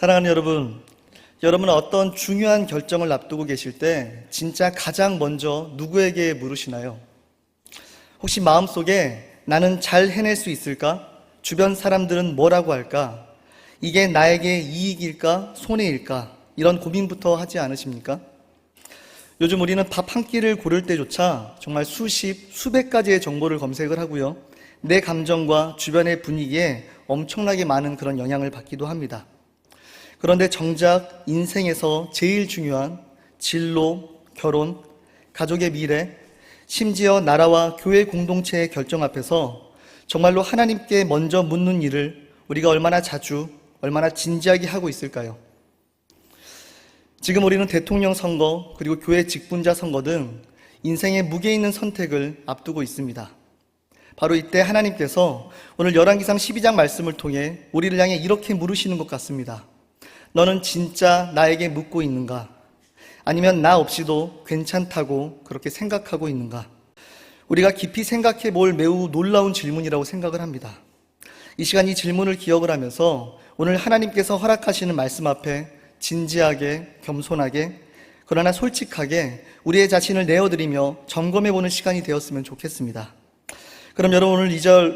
사랑하는 여러분은 어떤 중요한 결정을 앞두고 계실 때 진짜 가장 먼저 누구에게 물으시나요? 혹시 마음속에 나는 잘 해낼 수 있을까? 주변 사람들은 뭐라고 할까? 이게 나에게 이익일까? 손해일까? 이런 고민부터 하지 않으십니까? 요즘 우리는 밥 한 끼를 고를 때조차 정말 수백 가지의 정보를 검색을 하고요. 내 감정과 주변의 분위기에 엄청나게 많은 그런 영향을 받기도 합니다. 그런데 정작 인생에서 제일 중요한 진로, 결혼, 가족의 미래, 심지어 나라와 교회 공동체의 결정 앞에서 정말로 하나님께 먼저 묻는 일을 우리가 얼마나 자주, 얼마나 진지하게 하고 있을까요? 지금 우리는 대통령 선거, 그리고 교회 직분자 선거 등 인생의 무게 있는 선택을 앞두고 있습니다. 바로 이때 하나님께서 오늘 열왕기상 12장 말씀을 통해 우리를 향해 이렇게 물으시는 것 같습니다. 너는 진짜 나에게 묻고 있는가? 아니면 나 없이도 괜찮다고 그렇게 생각하고 있는가? 우리가 깊이 생각해 볼 매우 놀라운 질문이라고 생각을 합니다. 이 시간 이 질문을 기억을 하면서 오늘 하나님께서 허락하시는 말씀 앞에 진지하게, 겸손하게, 그러나 솔직하게 우리의 자신을 내어드리며 점검해보는 시간이 되었으면 좋겠습니다. 그럼 여러분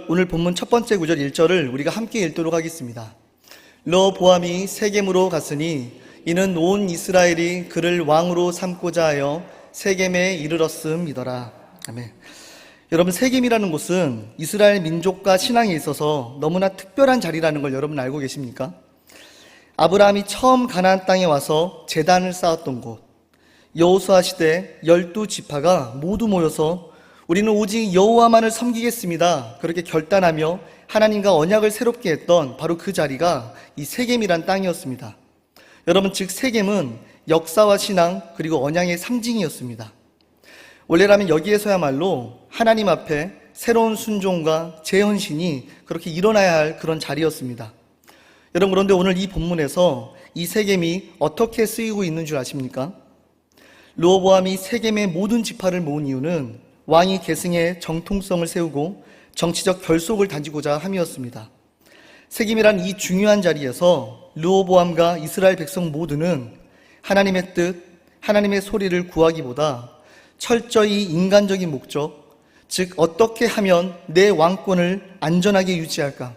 오늘 본문 첫 번째 구절 1절을 우리가 함께 읽도록 하겠습니다. 르호보암이 세겜으로 갔으니 이는 온 이스라엘이 그를 왕으로 삼고자 하여 세겜에 이르렀음이더라. 아멘. 여러분, 세겜이라는 곳은 이스라엘 민족과 신앙에 있어서 너무나 특별한 자리라는 걸 여러분 알고 계십니까? 아브라함이 처음 가나안 땅에 와서 제단을 쌓았던 곳, 여호수아 시대 12지파가 모두 모여서 우리는 오직 여호와만을 섬기겠습니다, 그렇게 결단하며 하나님과 언약을 새롭게 했던 바로 그 자리가 이 세겜이란 땅이었습니다. 여러분, 즉 세겜은 역사와 신앙 그리고 언약의 상징이었습니다. 원래라면 여기에서야말로 하나님 앞에 새로운 순종과 재헌신이 그렇게 일어나야 할 그런 자리였습니다. 여러분, 그런데 오늘 이 본문에서 이 세겜이 어떻게 쓰이고 있는 줄 아십니까? 르호보암이 세겜의 모든 지파를 모은 이유는 왕이 계승의 정통성을 세우고 정치적 결속을 다지고자 함이었습니다. 세겜이란 이 중요한 자리에서 르호보암과 이스라엘 백성 모두는 하나님의 뜻, 하나님의 소리를 구하기보다 철저히 인간적인 목적, 즉 어떻게 하면 내 왕권을 안전하게 유지할까?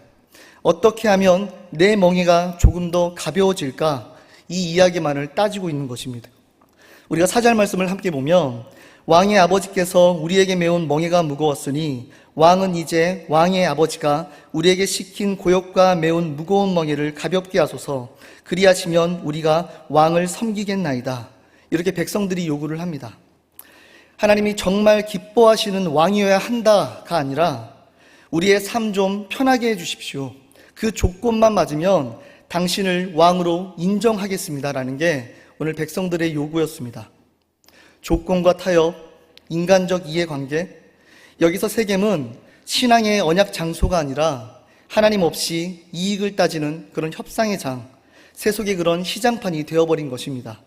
어떻게 하면 내 멍에가 조금 더 가벼워질까? 이 이야기만을 따지고 있는 것입니다. 우리가 4절 말씀을 함께 보면 왕의 아버지께서 우리에게 메운 멍에가 무거웠으니 왕은 이제 왕의 아버지가 우리에게 시킨 고역과 메운 무거운 멍에를 가볍게 하소서. 그리하시면 우리가 왕을 섬기겠나이다. 이렇게 백성들이 요구를 합니다. 하나님이 정말 기뻐하시는 왕이어야 한다가 아니라 우리의 삶 좀 편하게 해주십시오, 그 조건만 맞으면 당신을 왕으로 인정하겠습니다라는 게 오늘 백성들의 요구였습니다. 조건과 타협, 인간적 이해관계, 여기서 세겜은 신앙의 언약 장소가 아니라 하나님 없이 이익을 따지는 그런 협상의 장, 세속의 그런 시장판이 되어버린 것입니다.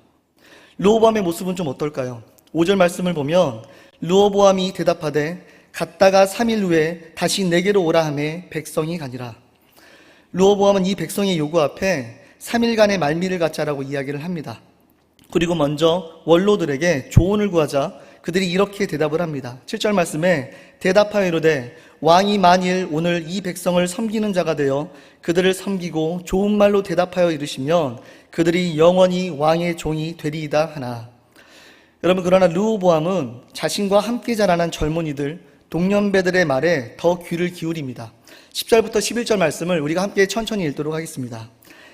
르호보암의 모습은 좀 어떨까요? 5절 말씀을 보면 르호보암이 대답하되 갔다가 3일 후에 다시 내게로 오라 하매 백성이 가니라. 르호보암은 이 백성의 요구 앞에 3일간의 말미를 갖자라고 이야기를 합니다. 그리고 먼저 원로들에게 조언을 구하자 그들이 이렇게 대답을 합니다. 7절 말씀에 대답하여 이르되 왕이 만일 오늘 이 백성을 섬기는 자가 되어 그들을 섬기고 좋은 말로 대답하여 이르시면 그들이 영원히 왕의 종이 되리이다 하나. 여러분, 그러나 르호보암은 자신과 함께 자라난 젊은이들, 동년배들의 말에 더 귀를 기울입니다. 10절부터 11절 말씀을 우리가 함께 천천히 읽도록 하겠습니다.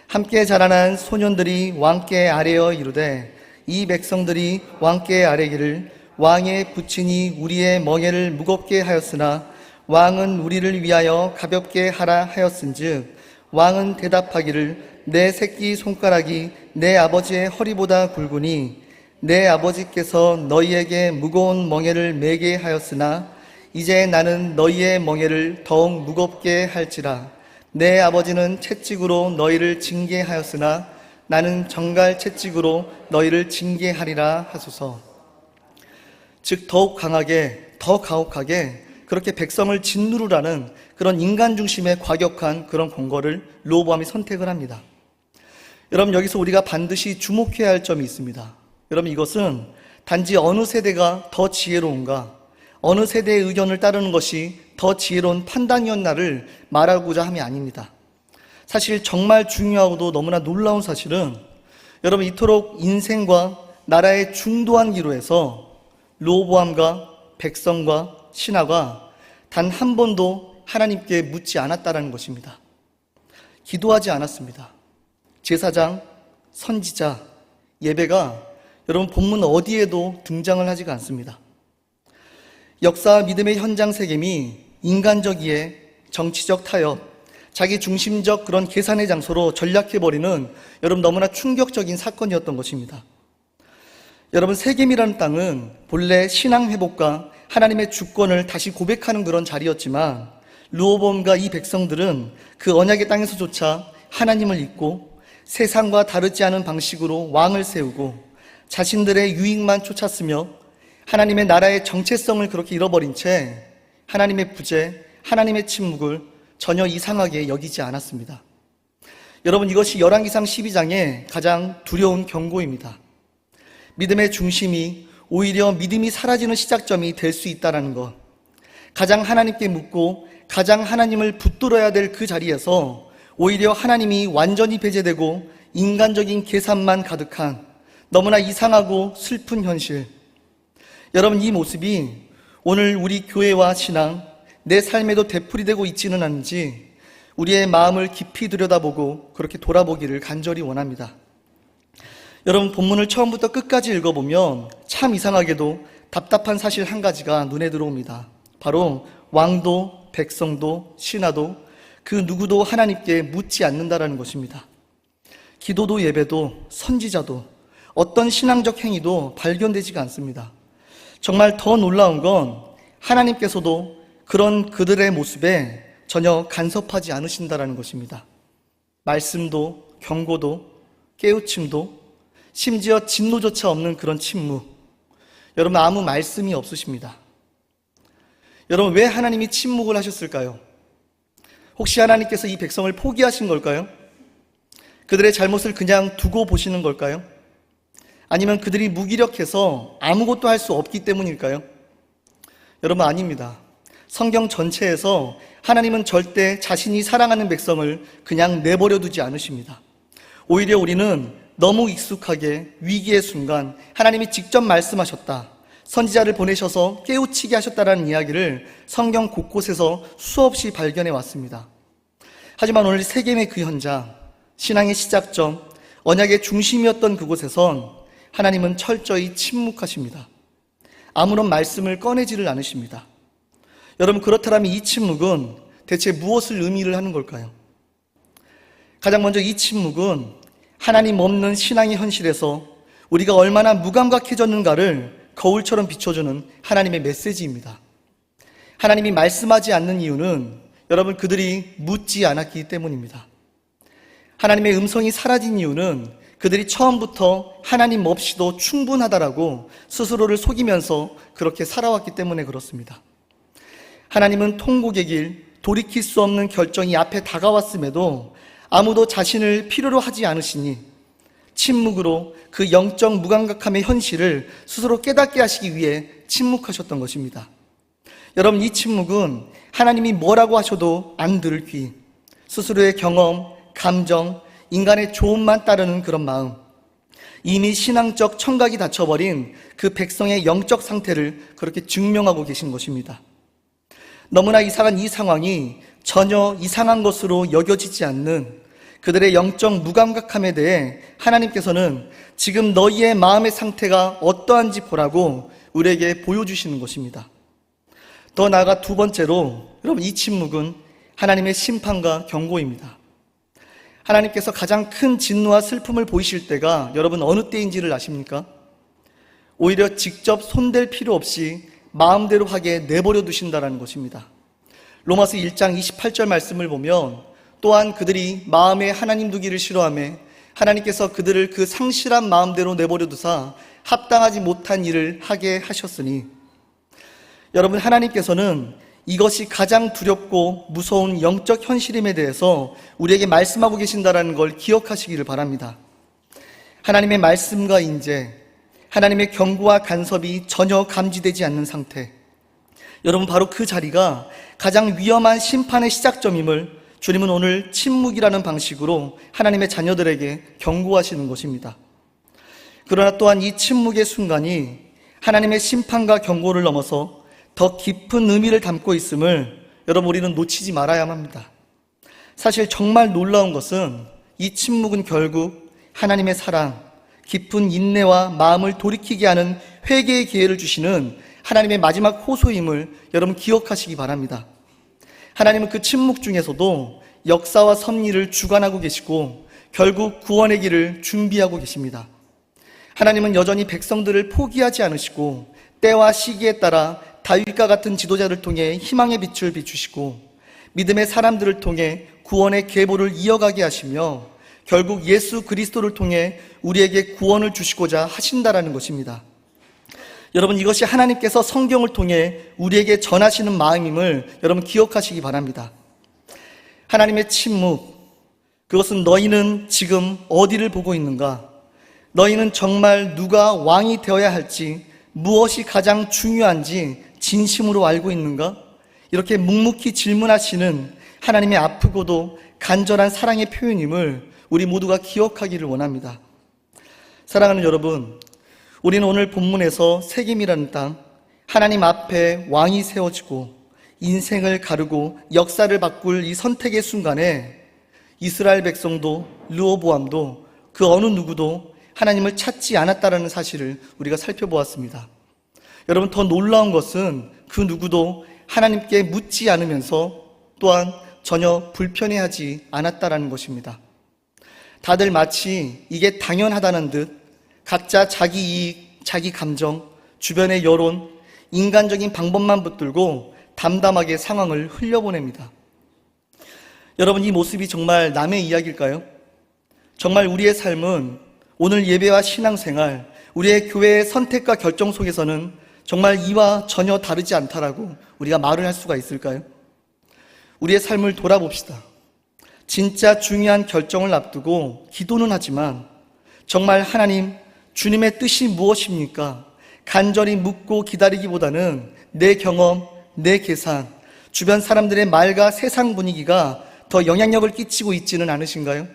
함께 자라난 소년들이 왕께 아뢰어 이르되 이 백성들이 왕께 아뢰기를 왕의 부친이 우리의 멍에를 무겁게 하였으나 왕은 우리를 위하여 가볍게 하라 하였은즉 왕은 대답하기를 내 새끼 손가락이 내 아버지의 허리보다 굵으니 내 아버지께서 너희에게 무거운 멍에를 매게 하였으나 이제 나는 너희의 멍에를 더욱 무겁게 할지라. 내 아버지는 채찍으로 너희를 징계하였으나 나는 정갈 채찍으로 너희를 징계하리라 하소서. 즉 더욱 강하게, 더 가혹하게 그렇게 백성을 짓누르라는 그런 인간 중심의 과격한 그런 권고를 르호보암이 선택을 합니다. 여러분, 여기서 우리가 반드시 주목해야 할 점이 있습니다. 여러분, 이것은 단지 어느 세대가 더 지혜로운가, 어느 세대의 의견을 따르는 것이 더 지혜로운 판단이었나를 말하고자 함이 아닙니다. 사실 정말 중요하고도 너무나 놀라운 사실은 여러분, 이토록 인생과 나라의 중도한 기로에서 르호보암과 백성과 신하가 단 한 번도 하나님께 묻지 않았다라는 것입니다. 기도하지 않았습니다. 제사장, 선지자, 예배가 여러분 본문 어디에도 등장을 하지가 않습니다. 역사와 믿음의 현장 세겜이 인간적 이해, 정치적 타협, 자기 중심적 그런 계산의 장소로 전락해버리는 여러분 너무나 충격적인 사건이었던 것입니다. 여러분, 세겜이라는 땅은 본래 신앙 회복과 하나님의 주권을 다시 고백하는 그런 자리였지만 르호보암과 이 백성들은 그 언약의 땅에서조차 하나님을 잊고 세상과 다르지 않은 방식으로 왕을 세우고 자신들의 유익만 쫓았으며 하나님의 나라의 정체성을 그렇게 잃어버린 채 하나님의 부재, 하나님의 침묵을 전혀 이상하게 여기지 않았습니다. 여러분, 이것이 열왕기상 12장의 가장 두려운 경고입니다. 믿음의 중심이 오히려 믿음이 사라지는 시작점이 될 수 있다는 것, 가장 하나님께 묻고 가장 하나님을 붙들어야 될 그 자리에서 오히려 하나님이 완전히 배제되고 인간적인 계산만 가득한 너무나 이상하고 슬픈 현실. 여러분, 이 모습이 오늘 우리 교회와 신앙, 내 삶에도 되풀이되고 있지는 않은지 우리의 마음을 깊이 들여다보고 그렇게 돌아보기를 간절히 원합니다. 여러분, 본문을 처음부터 끝까지 읽어보면 참 이상하게도 답답한 사실 한 가지가 눈에 들어옵니다. 바로 왕도, 백성도, 신하도 그 누구도 하나님께 묻지 않는다라는 것입니다. 기도도 예배도 선지자도 어떤 신앙적 행위도 발견되지가 않습니다. 정말 더 놀라운 건 하나님께서도 그런 그들의 모습에 전혀 간섭하지 않으신다라는 것입니다. 말씀도 경고도 깨우침도 심지어 진노조차 없는 그런 침묵. 여러분, 아무 말씀이 없으십니다. 여러분, 왜 하나님이 침묵을 하셨을까요? 혹시 하나님께서 이 백성을 포기하신 걸까요? 그들의 잘못을 그냥 두고 보시는 걸까요? 아니면 그들이 무기력해서 아무것도 할 수 없기 때문일까요? 여러분, 아닙니다. 성경 전체에서 하나님은 절대 자신이 사랑하는 백성을 그냥 내버려 두지 않으십니다. 오히려 우리는 너무 익숙하게 위기의 순간 하나님이 직접 말씀하셨다, 선지자를 보내셔서 깨우치게 하셨다라는 이야기를 성경 곳곳에서 수없이 발견해 왔습니다. 하지만 오늘 세겜의 그 현장, 신앙의 시작점, 언약의 중심이었던 그곳에선 하나님은 철저히 침묵하십니다. 아무런 말씀을 꺼내지를 않으십니다. 여러분, 그렇다면 이 침묵은 대체 무엇을 의미를 하는 걸까요? 가장 먼저 이 침묵은 하나님 없는 신앙의 현실에서 우리가 얼마나 무감각해졌는가를 거울처럼 비춰주는 하나님의 메시지입니다. 하나님이 말씀하지 않는 이유는 여러분, 그들이 묻지 않았기 때문입니다. 하나님의 음성이 사라진 이유는 그들이 처음부터 하나님 없이도 충분하다라고 스스로를 속이면서 그렇게 살아왔기 때문에 그렇습니다. 하나님은 통곡의 길, 돌이킬 수 없는 결정이 앞에 다가왔음에도 아무도 자신을 필요로 하지 않으시니 침묵으로 그 영적 무감각함의 현실을 스스로 깨닫게 하시기 위해 침묵하셨던 것입니다. 여러분, 이 침묵은 하나님이 뭐라고 하셔도 안 들을 귀, 스스로의 경험, 감정, 인간의 조언만 따르는 그런 마음, 이미 신앙적 청각이 닫혀버린 그 백성의 영적 상태를 그렇게 증명하고 계신 것입니다. 너무나 이상한 이 상황이 전혀 이상한 것으로 여겨지지 않는 그들의 영적 무감각함에 대해 하나님께서는 지금 너희의 마음의 상태가 어떠한지 보라고 우리에게 보여주시는 것입니다. 더 나아가 두 번째로, 여러분, 이 침묵은 하나님의 심판과 경고입니다. 하나님께서 가장 큰 진노와 슬픔을 보이실 때가 여러분 어느 때인지를 아십니까? 오히려 직접 손댈 필요 없이 마음대로 하게 내버려 두신다는 것입니다. 로마서 1장 28절 말씀을 보면 또한 그들이 마음에 하나님 두기를 싫어하며 하나님께서 그들을 그 상실한 마음대로 내버려 두사 합당하지 못한 일을 하게 하셨으니, 여러분, 하나님께서는 이것이 가장 두렵고 무서운 영적 현실임에 대해서 우리에게 말씀하고 계신다는 걸 기억하시기를 바랍니다. 하나님의 말씀과 인재, 하나님의 경고와 간섭이 전혀 감지되지 않는 상태, 여러분, 바로 그 자리가 가장 위험한 심판의 시작점임을 주님은 오늘 침묵이라는 방식으로 하나님의 자녀들에게 경고하시는 것입니다. 그러나 또한 이 침묵의 순간이 하나님의 심판과 경고를 넘어서 더 깊은 의미를 담고 있음을 여러분, 우리는 놓치지 말아야만 합니다. 사실 정말 놀라운 것은 이 침묵은 결국 하나님의 사랑, 깊은 인내와 마음을 돌이키게 하는 회개의 기회를 주시는 하나님의 마지막 호소임을 여러분 기억하시기 바랍니다. 하나님은 그 침묵 중에서도 역사와 섭리를 주관하고 계시고 결국 구원의 길을 준비하고 계십니다. 하나님은 여전히 백성들을 포기하지 않으시고 때와 시기에 따라 다윗과 같은 지도자를 통해 희망의 빛을 비추시고 믿음의 사람들을 통해 구원의 계보를 이어가게 하시며 결국 예수 그리스도를 통해 우리에게 구원을 주시고자 하신다라는 것입니다. 여러분, 이것이 하나님께서 성경을 통해 우리에게 전하시는 마음임을 여러분 기억하시기 바랍니다. 하나님의 침묵, 그것은 너희는 지금 어디를 보고 있는가? 너희는 정말 누가 왕이 되어야 할지, 무엇이 가장 중요한지 진심으로 알고 있는가? 이렇게 묵묵히 질문하시는 하나님의 아프고도 간절한 사랑의 표현임을 우리 모두가 기억하기를 원합니다. 사랑하는 여러분, 우리는 오늘 본문에서 세겜이라는 땅, 하나님 앞에 왕이 세워지고 인생을 가르고 역사를 바꿀 이 선택의 순간에 이스라엘 백성도 르호보암도 그 어느 누구도 하나님을 찾지 않았다라는 사실을 우리가 살펴보았습니다. 여러분, 더 놀라운 것은 그 누구도 하나님께 묻지 않으면서 또한 전혀 불편해하지 않았다라는 것입니다. 다들 마치 이게 당연하다는 듯 각자 자기 이익, 자기 감정, 주변의 여론, 인간적인 방법만 붙들고 담담하게 상황을 흘려보냅니다. 여러분, 이 모습이 정말 남의 이야기일까요? 정말 우리의 삶은 오늘 예배와 신앙생활, 우리의 교회의 선택과 결정 속에서는 정말 이와 전혀 다르지 않다라고 우리가 말을 할 수가 있을까요? 우리의 삶을 돌아봅시다. 진짜 중요한 결정을 앞두고 기도는 하지만 정말 하나님, 주님의 뜻이 무엇입니까? 간절히 묻고 기다리기보다는 내 경험, 내 계산, 주변 사람들의 말과 세상 분위기가 더 영향력을 끼치고 있지는 않으신가요?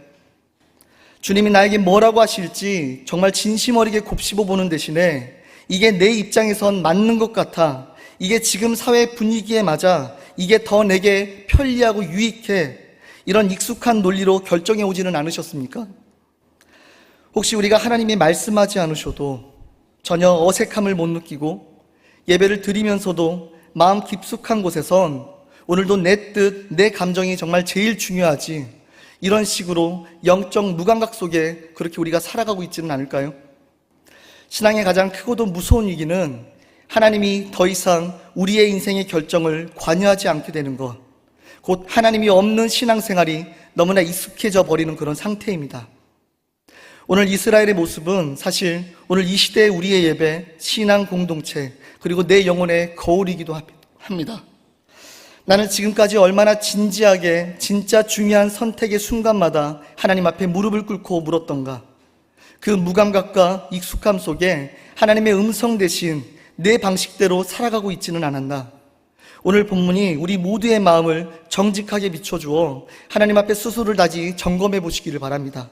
주님이 나에게 뭐라고 하실지 정말 진심 어리게 곱씹어 보는 대신에 이게 내 입장에선 맞는 것 같아, 이게 지금 사회 분위기에 맞아, 이게 더 내게 편리하고 유익해, 이런 익숙한 논리로 결정해 오지는 않으셨습니까? 혹시 우리가 하나님이 말씀하지 않으셔도 전혀 어색함을 못 느끼고 예배를 드리면서도 마음 깊숙한 곳에선 오늘도 내 뜻, 내 감정이 정말 제일 중요하지, 이런 식으로 영적 무감각 속에 그렇게 우리가 살아가고 있지는 않을까요? 신앙의 가장 크고도 무서운 위기는 하나님이 더 이상 우리의 인생의 결정을 관여하지 않게 되는 것, 곧 하나님이 없는 신앙생활이 너무나 익숙해져 버리는 그런 상태입니다. 오늘 이스라엘의 모습은 사실 오늘 이 시대의 우리의 예배, 신앙 공동체, 그리고 내 영혼의 거울이기도 합니다. 나는 지금까지 얼마나 진지하게 진짜 중요한 선택의 순간마다 하나님 앞에 무릎을 꿇고 물었던가. 그 무감각과 익숙함 속에 하나님의 음성 대신 내 방식대로 살아가고 있지는 않았나. 오늘 본문이 우리 모두의 마음을 정직하게 비춰주어 하나님 앞에 스스로를 다시 점검해 보시기를 바랍니다.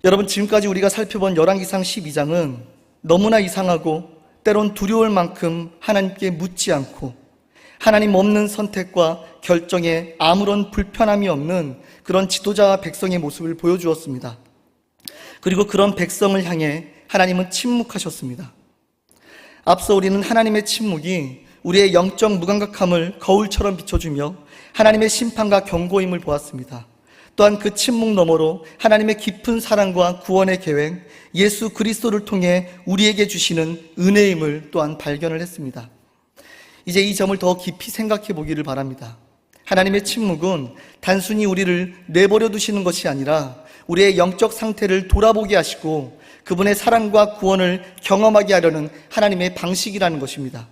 여러분, 지금까지 우리가 살펴본 열왕기상 12장은 너무나 이상하고 때론 두려울 만큼 하나님께 묻지 않고 하나님 없는 선택과 결정에 아무런 불편함이 없는 그런 지도자와 백성의 모습을 보여주었습니다. 그리고 그런 백성을 향해 하나님은 침묵하셨습니다. 앞서 우리는 하나님의 침묵이 우리의 영적 무감각함을 거울처럼 비춰주며 하나님의 심판과 경고임을 보았습니다. 또한 그 침묵 너머로 하나님의 깊은 사랑과 구원의 계획, 예수 그리스도를 통해 우리에게 주시는 은혜임을 또한 발견을 했습니다. 이제 이 점을 더 깊이 생각해 보기를 바랍니다. 하나님의 침묵은 단순히 우리를 내버려 두시는 것이 아니라 우리의 영적 상태를 돌아보게 하시고 그분의 사랑과 구원을 경험하게 하려는 하나님의 방식이라는 것입니다.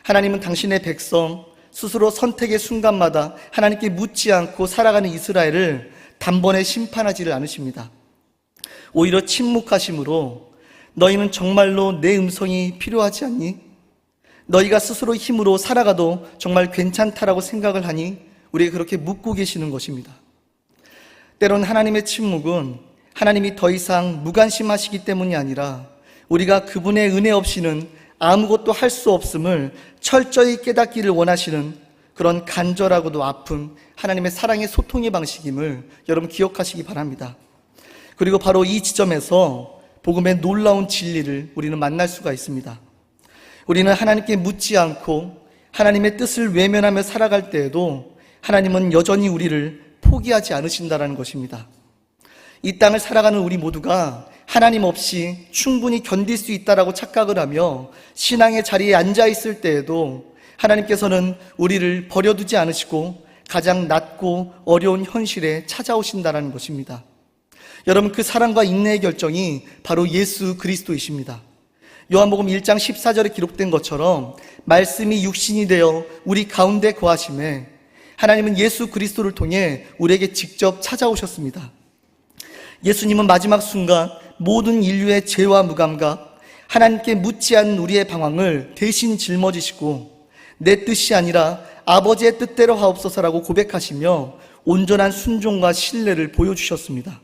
하나님은 당신의 백성, 스스로 선택의 순간마다 하나님께 묻지 않고 살아가는 이스라엘을 단번에 심판하지를 않으십니다. 오히려 침묵하심으로 너희는 정말로 내 음성이 필요하지 않니? 너희가 스스로 힘으로 살아가도 정말 괜찮다라고 생각을 하니? 우리가 그렇게 묻고 계시는 것입니다. 때론 하나님의 침묵은 하나님이 더 이상 무관심하시기 때문이 아니라 우리가 그분의 은혜 없이는 아무것도 할 수 없음을 철저히 깨닫기를 원하시는 그런 간절하고도 아픈 하나님의 사랑의 소통의 방식임을 여러분 기억하시기 바랍니다. 그리고 바로 이 지점에서 복음의 놀라운 진리를 우리는 만날 수가 있습니다. 우리는 하나님께 묻지 않고 하나님의 뜻을 외면하며 살아갈 때에도 하나님은 여전히 우리를 포기하지 않으신다는 것입니다. 이 땅을 살아가는 우리 모두가 하나님 없이 충분히 견딜 수 있다라고 착각을 하며 신앙의 자리에 앉아 있을 때에도 하나님께서는 우리를 버려두지 않으시고 가장 낮고 어려운 현실에 찾아오신다는 것입니다. 여러분, 그 사랑과 인내의 결정이 바로 예수 그리스도이십니다. 요한복음 1장 14절에 기록된 것처럼 말씀이 육신이 되어 우리 가운데 거하심에 하나님은 예수 그리스도를 통해 우리에게 직접 찾아오셨습니다. 예수님은 마지막 순간 모든 인류의 죄와 무감각, 하나님께 묻지 않은 우리의 방황을 대신 짊어지시고 내 뜻이 아니라 아버지의 뜻대로 하옵소서라고 고백하시며 온전한 순종과 신뢰를 보여주셨습니다.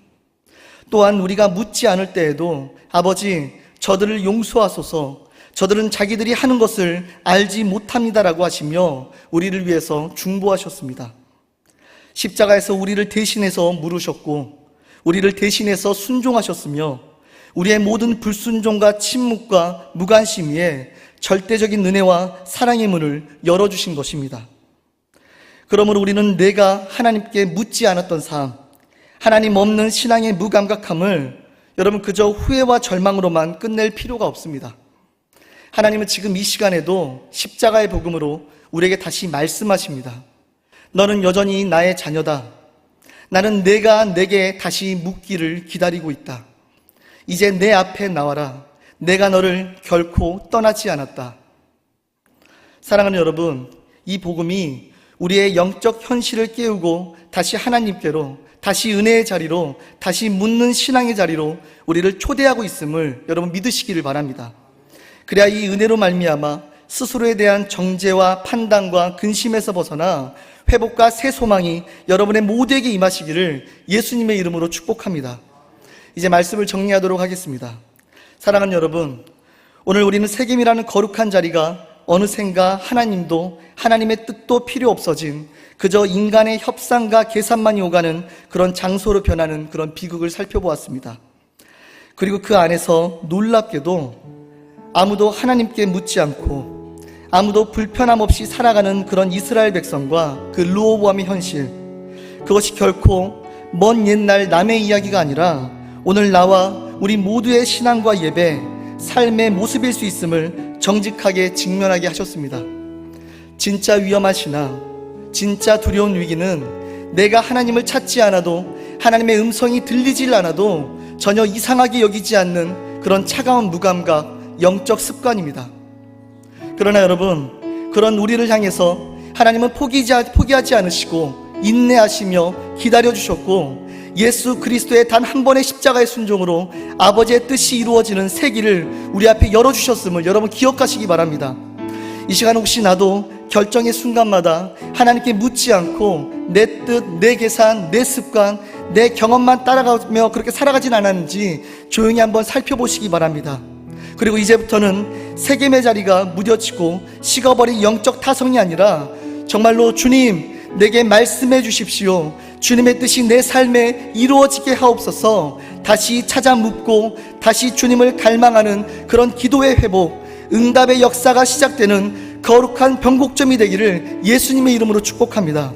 또한 우리가 묻지 않을 때에도 아버지, 저들을 용서하소서, 저들은 자기들이 하는 것을 알지 못합니다라고 하시며 우리를 위해서 중보하셨습니다. 십자가에서 우리를 대신해서 물으셨고 우리를 대신해서 순종하셨으며 우리의 모든 불순종과 침묵과 무관심 위에 절대적인 은혜와 사랑의 문을 열어주신 것입니다. 그러므로 우리는 내가 하나님께 묻지 않았던 삶, 하나님 없는 신앙의 무감각함을 여러분 그저 후회와 절망으로만 끝낼 필요가 없습니다. 하나님은 지금 이 시간에도 십자가의 복음으로 우리에게 다시 말씀하십니다. 너는 여전히 나의 자녀다. 나는 내가 내게 다시 묻기를 기다리고 있다. 이제 내 앞에 나와라. 내가 너를 결코 떠나지 않았다. 사랑하는 여러분, 이 복음이 우리의 영적 현실을 깨우고 다시 하나님께로, 다시 은혜의 자리로, 다시 묻는 신앙의 자리로 우리를 초대하고 있음을 여러분 믿으시기를 바랍니다. 그래야 이 은혜로 말미암아 스스로에 대한 정죄와 판단과 근심에서 벗어나 회복과 새 소망이 여러분의 모두에게 임하시기를 예수님의 이름으로 축복합니다. 이제 말씀을 정리하도록 하겠습니다. 사랑하는 여러분, 오늘 우리는 세겜이라는 거룩한 자리가 어느샌가 하나님도 하나님의 뜻도 필요 없어진 그저 인간의 협상과 계산만이 오가는 그런 장소로 변하는 그런 비극을 살펴보았습니다. 그리고 그 안에서 놀랍게도 아무도 하나님께 묻지 않고 아무도 불편함 없이 살아가는 그런 이스라엘 백성과 그 르호보암의 현실, 그것이 결코 먼 옛날 남의 이야기가 아니라 오늘 나와 우리 모두의 신앙과 예배, 삶의 모습일 수 있음을 정직하게 직면하게 하셨습니다. 진짜 위험한 신앙, 진짜 두려운 위기는 내가 하나님을 찾지 않아도, 하나님의 음성이 들리질 않아도 전혀 이상하게 여기지 않는 그런 차가운 무감각, 영적 습관입니다. 그러나 여러분, 그런 우리를 향해서 하나님은 포기하지 않으시고 인내하시며 기다려주셨고 예수 그리스도의 단 한 번의 십자가의 순종으로 아버지의 뜻이 이루어지는 새 길을 우리 앞에 열어주셨음을 여러분 기억하시기 바랍니다. 이 시간 혹시 나도 결정의 순간마다 하나님께 묻지 않고 내 뜻, 내 계산, 내 습관, 내 경험만 따라가며 그렇게 살아가진 않았는지 조용히 한번 살펴보시기 바랍니다. 그리고 이제부터는 세겜의 자리가 무뎌지고 식어버린 영적 타성이 아니라 정말로 주님, 내게 말씀해 주십시오. 주님의 뜻이 내 삶에 이루어지게 하옵소서. 다시 찾아 묻고 다시 주님을 갈망하는 그런 기도의 회복, 응답의 역사가 시작되는 거룩한 변곡점이 되기를 예수님의 이름으로 축복합니다.